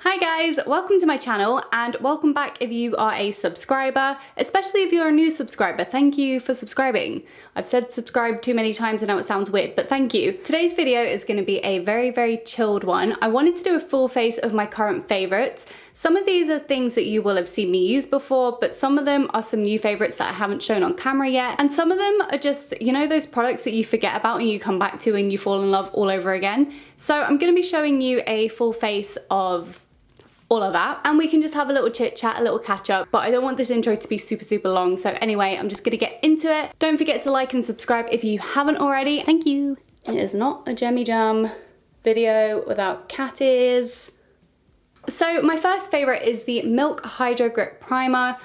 Hi guys, welcome to my channel and welcome back if you are a subscriber, especially if you're a new subscriber. Thank you for subscribing. I've said subscribe too many times, I know it sounds weird, but thank you. Today's video is going to be a very chilled one. I wanted to do a full face of my current favorites. Some of these are things that you will have seen me use before, but some of them are some new favorites that I haven't shown on camera yet. And some of them are just, you know, those products that you forget about and you come back to and you fall in love all over again. So I'm going to be showing you a full face of all of that, and we can just have a little chit chat, a little catch up, but I don't want this intro to be super long. So anyway, I'm just gonna get into it. Don't forget to like and subscribe if you haven't already. Thank you. It is not a Jemmy Jam video without cat ears. So my first favorite is the Milk Hydrogrip Primer.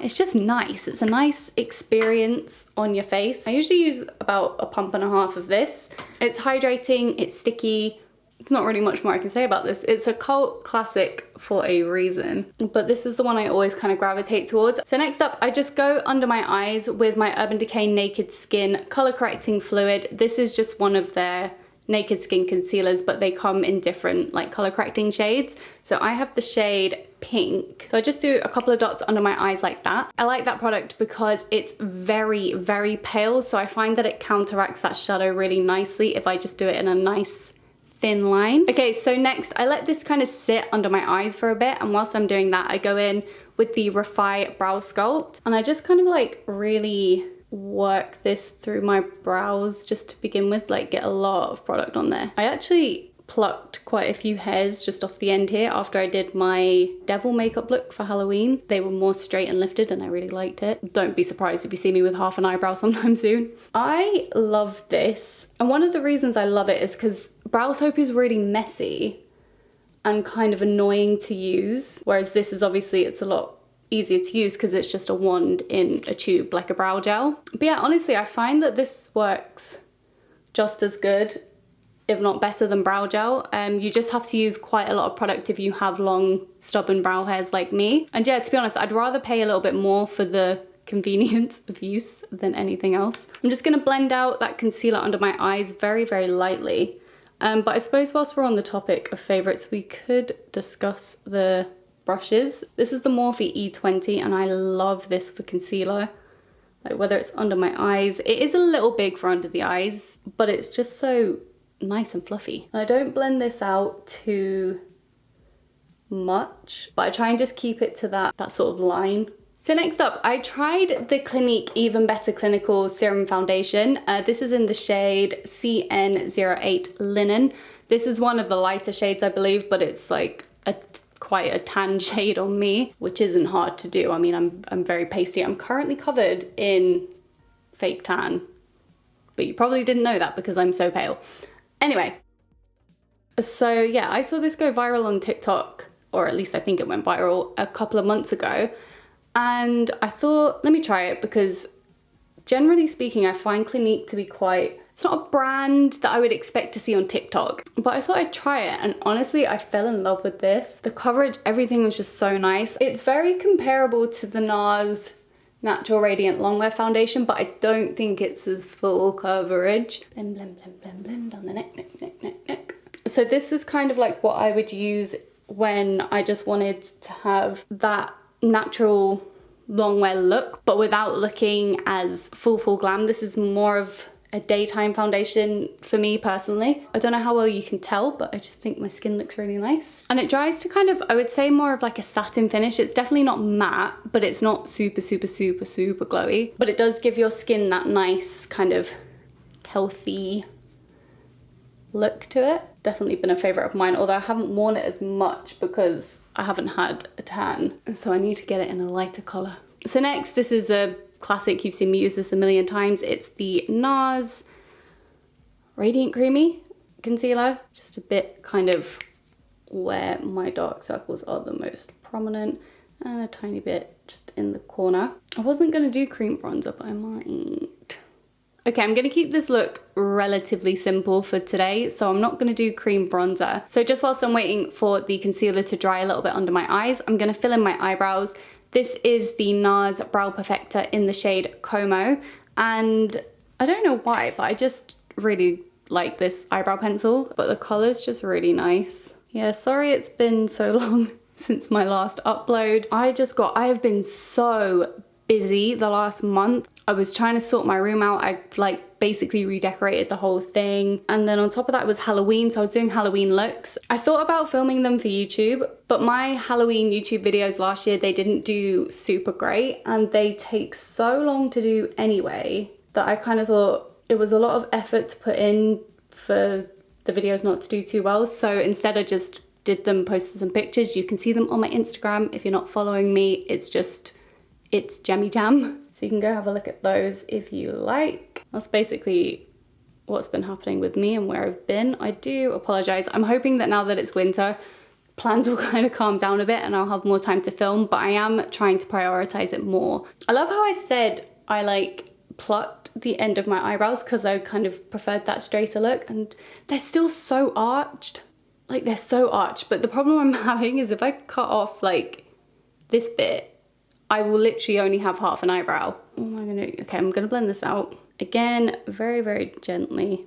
It's just nice. It's a nice experience on your face. I usually use about a pump and a half of this. It's hydrating, it's sticky. There's not really much more I can say about this. It's a cult classic for a reason, but this is the one I always kind of gravitate towards. So next up, I just go under my eyes with my Urban Decay Naked Skin Color Correcting Fluid. This is just one of their Naked Skin concealers, but they come in different like color correcting shades. So I have the shade Pink. So I just do a couple of dots under my eyes like that. I like that product because it's very pale, so I find that it counteracts that shadow really nicely if I just do it in a nice thin line. Okay, so next I let this kind of sit under my eyes for a bit, and whilst I'm doing that I go in with the Refy Brow Sculpt and I just kind of like really work this through my brows just to begin with, like get a lot of product on there. I actually plucked quite a few hairs just off the end here after I did my devil makeup look for Halloween. They were more straight and lifted and I really liked it. Don't be surprised if you see me with half an eyebrow sometime soon. I love this, and one of the reasons I love it is because brow soap is really messy and kind of annoying to use, whereas this is obviously, it's a lot easier to use because it's just a wand in a tube like a brow gel. But yeah, honestly I find that this works just as good, if not better, than brow gel. You just have to use quite a lot of product if you have long stubborn brow hairs like me. And yeah, to be honest, I'd rather pay a little bit more for the convenience of use than anything else. I'm just gonna blend out that concealer under my eyes very lightly. But I suppose whilst we're on the topic of favorites, we could discuss the brushes. This is the Morphe E20 and I love this for concealer. Like whether it's under my eyes, it is a little big for under the eyes, but it's just so nice and fluffy. And I don't blend this out too much, but I try and just keep it to that sort of line. So next up, I tried the Clinique Even Better Clinical Serum Foundation. This is in the shade CN08 Linen. This is one of the lighter shades, I believe, but it's like quite a tan shade on me, which isn't hard to do. I mean, I'm very pasty. I'm currently covered in fake tan, but you probably didn't know that because I'm so pale. Anyway, so yeah, I saw this go viral on TikTok, or at least I think it went viral a couple of months ago. And I thought, let me try it, because generally speaking, I find Clinique to be quite, it's not a brand that I would expect to see on TikTok, but I thought I'd try it. And honestly, I fell in love with this. The coverage, everything was just so nice. It's very comparable to the Nars Natural Radiant Longwear Foundation, but I don't think it's as full coverage. Blend down the neck. So this is kind of like what I would use when I just wanted to have that natural longwear look, but without looking as full glam. This is more of a daytime foundation for me personally. I don't know how well you can tell, but I just think my skin looks really nice. And it dries to kind of, I would say, more of like a satin finish. It's definitely not matte, but it's not super glowy. But it does give your skin that nice kind of healthy look to it. Definitely been a favorite of mine, although I haven't worn it as much because I haven't had a tan, so I need to get it in a lighter color. So next, this is a classic, you've seen me use this a million times. It's the Nars Radiant Creamy Concealer, just a bit kind of where my dark circles are the most prominent, and a tiny bit just in the corner. I wasn't gonna do cream bronzer, but I might. Okay, I'm gonna keep this look relatively simple for today, so I'm not gonna do cream bronzer. So just whilst I'm waiting for the concealer to dry a little bit under my eyes, I'm gonna fill in my eyebrows. This is the Nars Brow Perfector in the shade Komo, and I don't know why, but I just really like this eyebrow pencil, but the color's just really nice. Yeah, sorry it's been so long since my last upload. I have been so busy the last month. I was trying to sort my room out. I like basically redecorated the whole thing. And then on top of that it was Halloween, so I was doing Halloween looks. I thought about filming them for YouTube, but my Halloween YouTube videos last year, they didn't do super great and they take so long to do anyway that I kind of thought it was a lot of effort to put in for the videos not to do too well. So instead I just did them, posted some pictures. You can see them on my Instagram if you're not following me. It's Jammy Jam. So you can go have a look at those if you like. That's basically what's been happening with me and where I've been. I do apologize. I'm hoping that now that it's winter, plans will kind of calm down a bit and I'll have more time to film, but I am trying to prioritize it more. I love how I said I like plucked the end of my eyebrows because I kind of preferred that straighter look, and they're still so arched. Like, they're so arched, but the problem I'm having is if I cut off like this bit, I will literally only have half an eyebrow. What am I gonna do? Okay, I'm gonna blend this out. Again, very, very gently.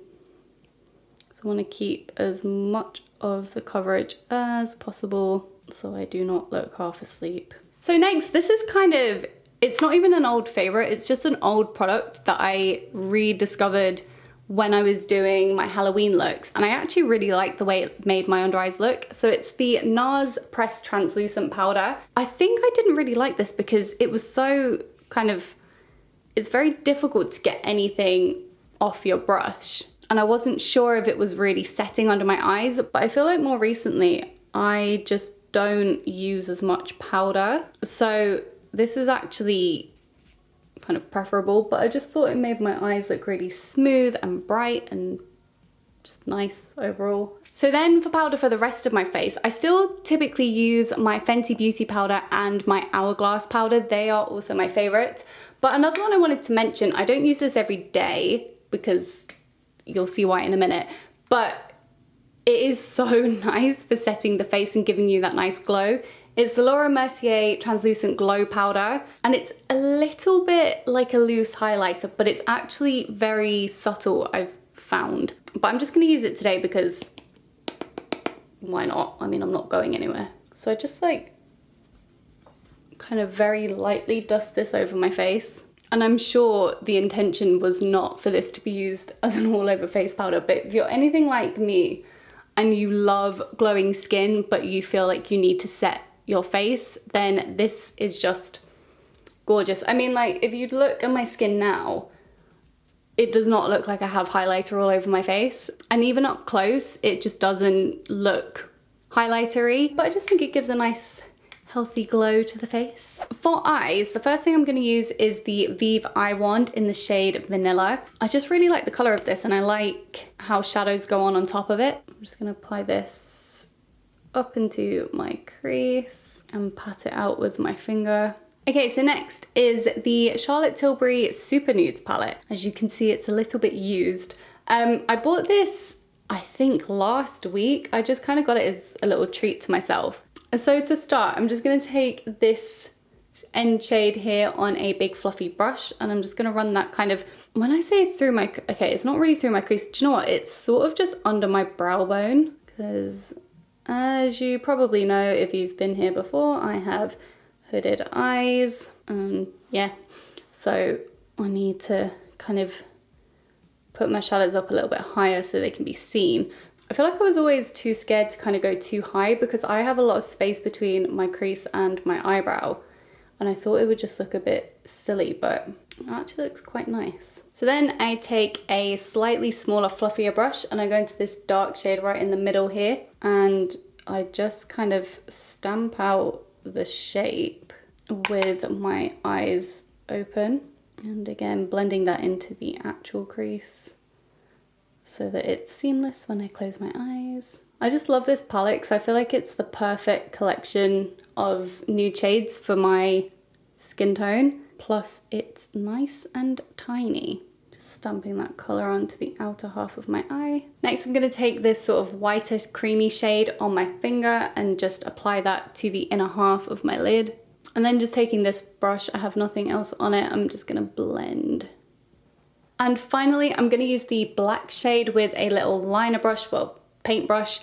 So I wanna keep as much of the coverage as possible so I do not look half asleep. So next, this is kind of, it's not even an old favorite, it's just an old product that I rediscovered when I was doing my Halloween looks, and I actually really like the way it made my under eyes look. So it's the Nars Pressed Translucent Powder. I think I didn't really like this because it was so kind of, it's very difficult to get anything off your brush. And I wasn't sure if it was really setting under my eyes, but I feel like more recently, I just don't use as much powder. So this is actually kind of preferable, but I just thought it made my eyes look really smooth and bright and just nice overall. So then for powder for the rest of my face, I still typically use my Fenty Beauty powder and my Hourglass powder. They are also my favorites. But another one I wanted to mention, I don't use this every day because you'll see why in a minute, but it is so nice for setting the face and giving you that nice glow. It's the Laura Mercier Translucent Glow Powder, and it's a little bit like a loose highlighter, but it's actually very subtle, I've found. But I'm just gonna use it today because why not? I mean, I'm not going anywhere. So I just like kind of very lightly dust this over my face. And I'm sure the intention was not for this to be used as an all over face powder, but if you're anything like me and you love glowing skin, but you feel like you need to set your face, then this is just gorgeous. I mean, like, if you look at my skin now, it does not look like I have highlighter all over my face. And even up close, it just doesn't look highlightery, but I just think it gives a nice healthy glow to the face. For eyes, the first thing I'm gonna use is the Vieve Eye Wand in the shade Vanilla. I just really like the color of this and I like how shadows go on top of it. I'm just gonna apply this up into my crease and pat it out with my finger. Okay, so next is the Charlotte Tilbury Super Nudes palette. As you can see, it's a little bit used. I bought this, I think last week. I just kind of got it as a little treat to myself. So to start, I'm just gonna take this end shade here on a big fluffy brush, and I'm just gonna run that kind of, when I say through my, okay, it's not really through my crease. Do you know what? It's sort of just under my brow bone, because as you probably know, if you've been here before, I have hooded eyes, yeah, so I need to kind of put my shadows up a little bit higher so they can be seen. I feel like I was always too scared to kind of go too high because I have a lot of space between my crease and my eyebrow, and I thought it would just look a bit silly, but it actually looks quite nice. So then I take a slightly smaller, fluffier brush and I go into this dark shade right in the middle here, and I just kind of stamp out the shape with my eyes open, and again blending that into the actual crease so that it's seamless when I close my eyes. I just love this palette because I feel like it's the perfect collection of nude shades for my skin tone, plus it's nice and tiny. Stamping that colour onto the outer half of my eye. Next, I'm going to take this sort of whiter creamy shade on my finger and just apply that to the inner half of my lid. And then just taking this brush, I have nothing else on it, I'm just going to blend. And finally, I'm going to use the black shade with a little liner brush, well, paintbrush,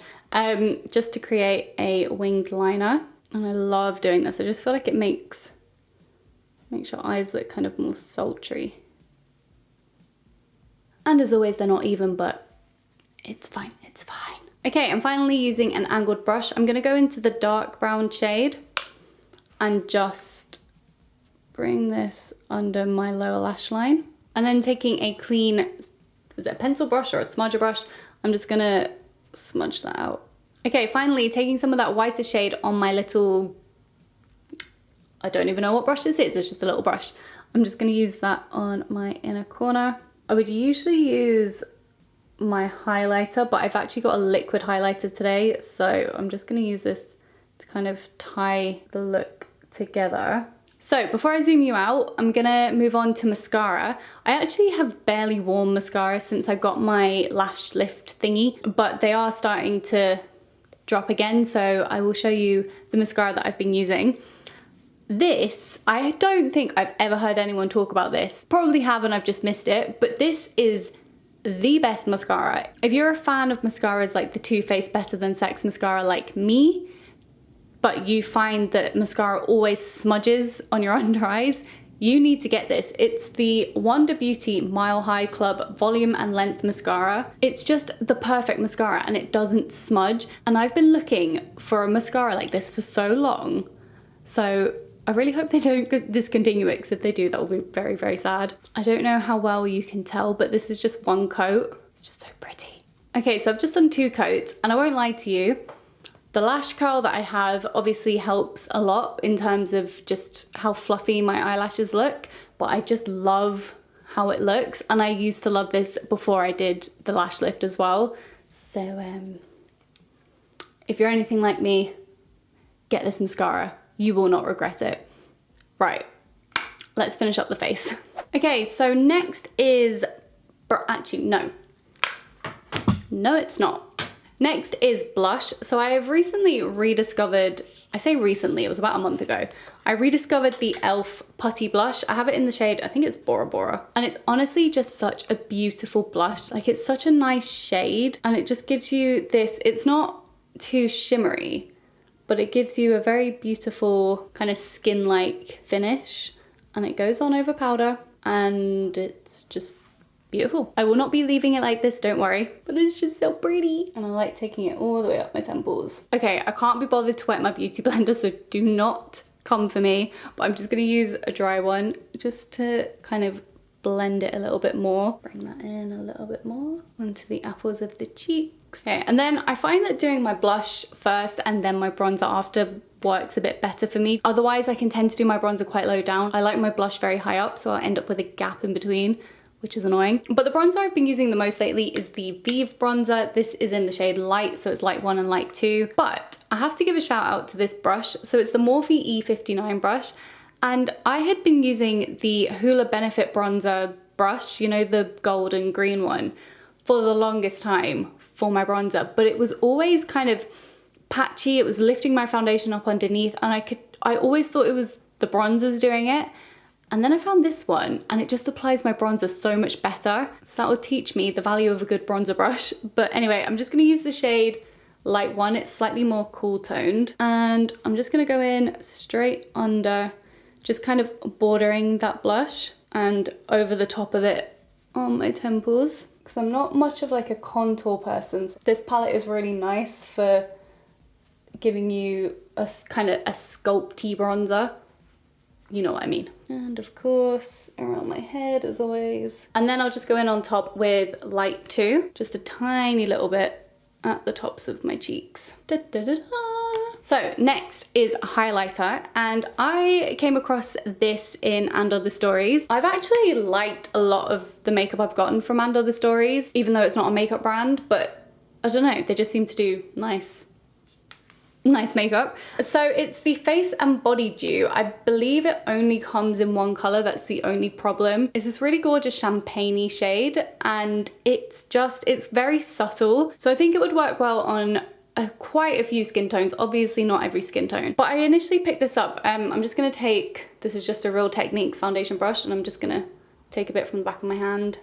just to create a winged liner. And I love doing this. I just feel like it makes your eyes look kind of more sultry. And as always, they're not even, but it's fine, it's fine. Okay, I'm finally using an angled brush. I'm gonna go into the dark brown shade and just bring this under my lower lash line. And then taking a clean, is it a pencil brush or a smudger brush? I'm just gonna smudge that out. Okay, finally taking some of that whiter shade on my little, I don't even know what brush this is, it's just a little brush. I'm just gonna use that on my inner corner. I would usually use my highlighter, but I've actually got a liquid highlighter today, so I'm just gonna use this to kind of tie the look together. So before I zoom you out, I'm gonna move on to mascara. I actually have barely worn mascara since I got my lash lift thingy, but they are starting to drop again, so I will show you the mascara that I've been using. This, I don't think I've ever heard anyone talk about this. Probably have and I've just missed it, but this is the best mascara. If you're a fan of mascaras like the Too Faced Better Than Sex mascara like me, but you find that mascara always smudges on your under eyes, you need to get this. It's the Wonder Beauty Mile High Club Volume and Length Mascara. It's just the perfect mascara and it doesn't smudge. And I've been looking for a mascara like this for so long. So I really hope they don't discontinue it, because if they do, that will be very, very sad. I don't know how well you can tell, but this is just one coat. It's just so pretty. Okay, so I've just done 2 coats, and I won't lie to you, the lash curl that I have obviously helps a lot in terms of just how fluffy my eyelashes look, but I just love how it looks, and I used to love this before I did the lash lift as well. So if you're anything like me, get this mascara. You will not regret it. Right, let's finish up the face. Okay, so next is, actually no it's not. Next is blush. So I have recently rediscovered, I say recently, it was about a month ago, I rediscovered the e.l.f. Putty blush. I have it in the shade, I think it's Bora. And it's honestly just such a beautiful blush. Like, it's such a nice shade and it just gives you this, it's not too shimmery, but it gives you a very beautiful kind of skin-like finish, and it goes on over powder and it's just beautiful. I will not be leaving it like this, don't worry, but it's just so pretty. And I like taking it all the way up my temples. Okay, I can't be bothered to wet my beauty blender, so do not come for me, but I'm just gonna use a dry one just to kind of blend it a little bit more. Bring that in a little bit more onto the apples of the cheeks. Okay, and then I find that doing my blush first and then my bronzer after works a bit better for me. Otherwise, I can tend to do my bronzer quite low down. I like my blush very high up, so I'll end up with a gap in between, which is annoying. But the bronzer I've been using the most lately is the Vieve bronzer. This is in the shade Light, so it's Light 1 and Light 2. But I have to give a shout out to this brush. So it's the Morphe E59 brush. And I had been using the Hoola Benefit bronzer brush, you know, the gold and green one, for the longest time for my bronzer, but it was always kind of patchy. It was lifting my foundation up underneath, and I always thought it was the bronzers doing it. And then I found this one and it just applies my bronzer so much better. So that will teach me the value of a good bronzer brush. But anyway, I'm just gonna use the shade Light 1. It's slightly more cool toned. And I'm just gonna go in straight under, just kind of bordering that blush and over the top of it on my temples. Because I'm not much of like a contour person. So this palette is really nice for giving you a kind of a sculpty bronzer. You know what I mean. And of course, around my head as always. And then I'll just go in on top with Light 2. Just a tiny little bit at the tops of my cheeks. Da, da, da, da. So next is a highlighter, and I came across this in And Other Stories. I've actually liked a lot of the makeup I've gotten from And Other Stories, even though it's not a makeup brand, but I don't know, they just seem to do nice makeup. So it's the Face and Body Dew. I believe it only comes in one color, that's the only problem. It's this really gorgeous champagne-y shade, and it's very subtle. So I think it would work well on quite a few skin tones, obviously not every skin tone. But I initially picked this up. I'm just gonna take, this is just a Real Techniques foundation brush, and I'm just gonna take a bit from the back of my hand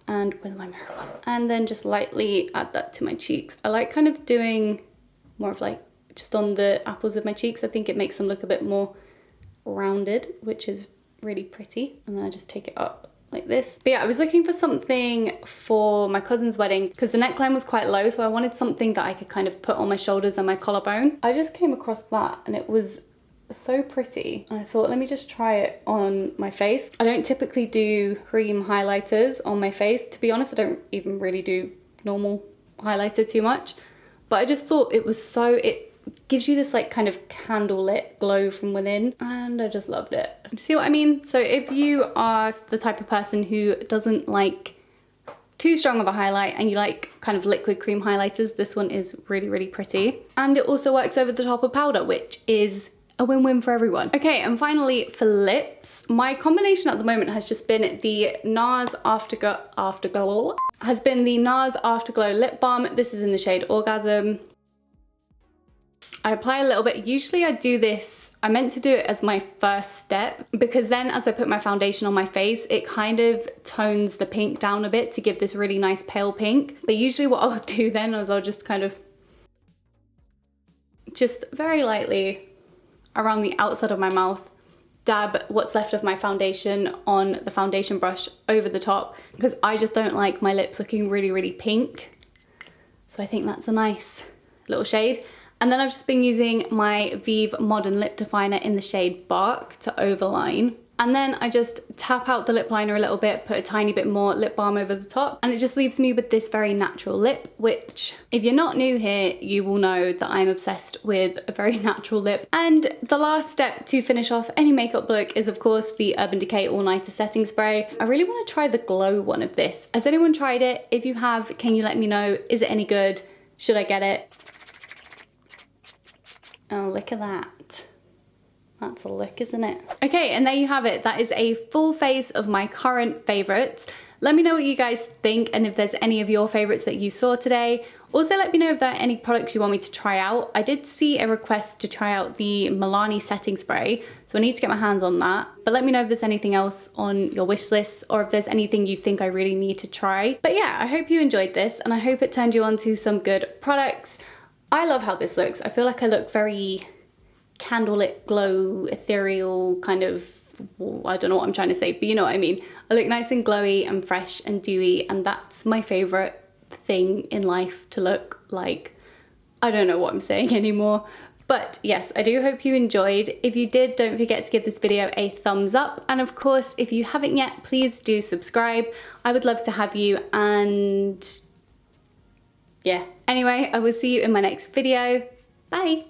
and with my mirror on. And then just lightly add that to my cheeks. I like kind of doing more of like just on the apples of my cheeks. I think it makes them look a bit more rounded, which is really pretty. And then I just take it up like this. But yeah, I was looking for something for my cousin's wedding because the neckline was quite low, so I wanted something that I could kind of put on my shoulders and my collarbone. I just came across that and it was so pretty. And I thought, let me just try it on my face. I don't typically do cream highlighters on my face. To be honest, I don't even really do normal highlighter too much. But I just thought it was so, it gives you this like kind of candlelit glow from within, and I just loved it. See what I mean? So if you are the type of person who doesn't like too strong of a highlight and you like kind of liquid cream highlighters, this one is really, really pretty. And it also works over the top of powder, which is a win-win for everyone. Okay, and finally for lips, my combination at the moment has just been the Nars Afterglow Lip Balm. This is in the shade Orgasm. I apply a little bit. Usually I do this, I meant to do it as my first step, because then as I put my foundation on my face, it kind of tones the pink down a bit to give this really nice pale pink. But usually what I'll do then is I'll just kind of, just very lightly around the outside of my mouth, dab what's left of my foundation on the foundation brush over the top, because I just don't like my lips looking really, really pink. So I think that's a nice little shade. And then I've just been using my Vieve Modern Lip Definer in the shade Bark to overline. And then I just tap out the lip liner a little bit, put a tiny bit more lip balm over the top, and it just leaves me with this very natural lip, which if you're not new here, you will know that I'm obsessed with a very natural lip. And the last step to finish off any makeup look is of course the Urban Decay All Nighter Setting Spray. I really want to try the glow one of this. Has anyone tried it? If you have, can you let me know? Is it any good? Should I get it? Oh, look at that. That's a look, isn't it? Okay, and there you have it. That is a full face of my current favorites. Let me know what you guys think and if there's any of your favorites that you saw today. Also, let me know if there are any products you want me to try out. I did see a request to try out the Milani setting spray, so I need to get my hands on that. But let me know if there's anything else on your wish list or if there's anything you think I really need to try. But yeah, I hope you enjoyed this and I hope it turned you on to some good products. I love how this looks. I feel like I look very candlelit glow, ethereal, kind of, I don't know what I'm trying to say, but you know what I mean. I look nice and glowy and fresh and dewy, and that's my favorite thing in life to look like. I don't know what I'm saying anymore. But yes, I do hope you enjoyed. If you did, don't forget to give this video a thumbs up. And of course, if you haven't yet, please do subscribe. I would love to have you, and yeah. Anyway, I will see you in my next video. Bye.